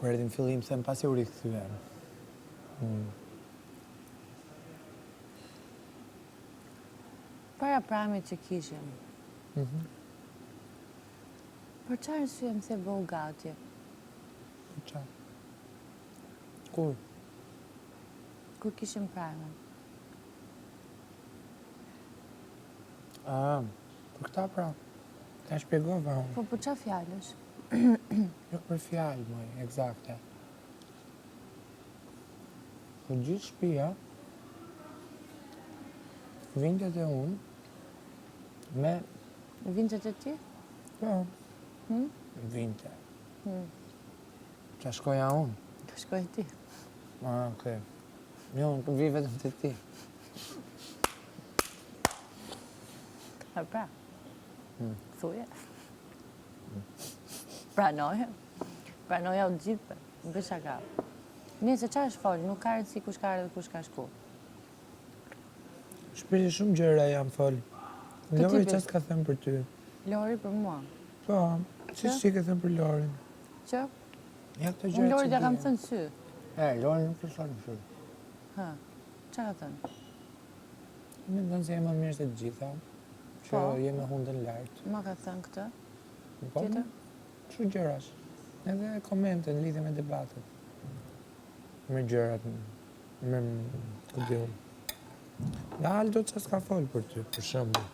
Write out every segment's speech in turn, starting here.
Kur erdhi në fillim se më pasi u rikthyer. Para pramit që kishim, për çfarë arsye më the bëu gati? Qa? Kur? Kur kishim pramin? Për këta pra. Ta shpjegova unë. Po për çfarë fjalësh? Jo për fjalë, moj, eksakte. Po gjithë shtëpia vinte te unë me... Vinte te ti? Po. Vinte. Qa shkoja unë? Ka shkoj ti. Okej. Jo, unë vi vetëm te ti. Pra. Thuje. Pranoje. Pranoja u gjithë. Në bësha ka. Nëse qa është folë, nuk ka rëndësi kush ka ardhur dhe kush ka shku. Shpirti shumë gjëra jam fol. Lori çfarë ka thënë për ty? Lori për mua. Po, si ka thënë për Lorin? Që? Ja këto Unë gjëra. Lori ja kam thënë sy. Lori nuk të thonë sy. Ha. Qa ka thënë? Mendon se jam më mirë se të gjitha. Që jemi hundën lartë. Ma ka thënë këtë? Po, Tjetër? Çu gjërash. Edhe komente në lidhje me debatet. Me gjërat, me ku di unë. Nga Aldo që s'ka folë për ty, për shembull.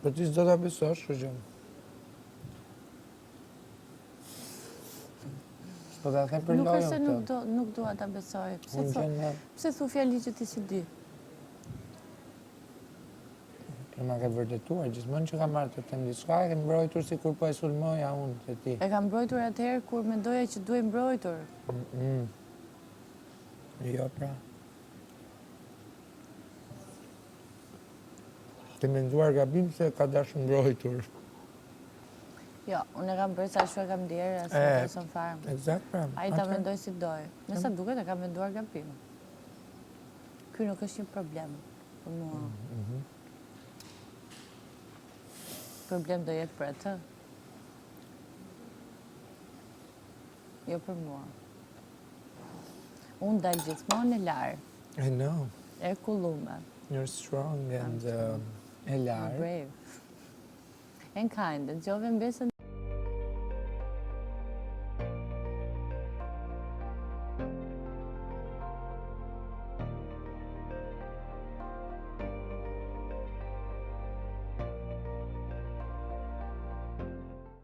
Po ti s'do ta besosh, kështu që. S'po ta them për Nuk lojën është se këtë. nuk dua ta besoj. Unë gjendë Pse thu fjali që ti si di? ma ke vërtetuar, gjithmonë që kam marrë të them diçka, e ke mbrojtur sikur po e sulmoja unë te ti. E kam mbrojtur atëherë kur mendoja që duhej mbrojtur. Jo pra. Ke menduar gabim se ka dashur mbrojtur. Jo, unë e kam bërë sa shu e kam djerë, asë në person farë. Eksakt pra. A i ta mendoj si doj. Nësa duket e kam menduar gabim. Ky nuk është një problem për mua. Problem do jetë për atë. Jo për mua. Unë dalë gjithmonë e larë. I know. E kullume. You're strong and e larë. Brave. And kind. Gjove mbesën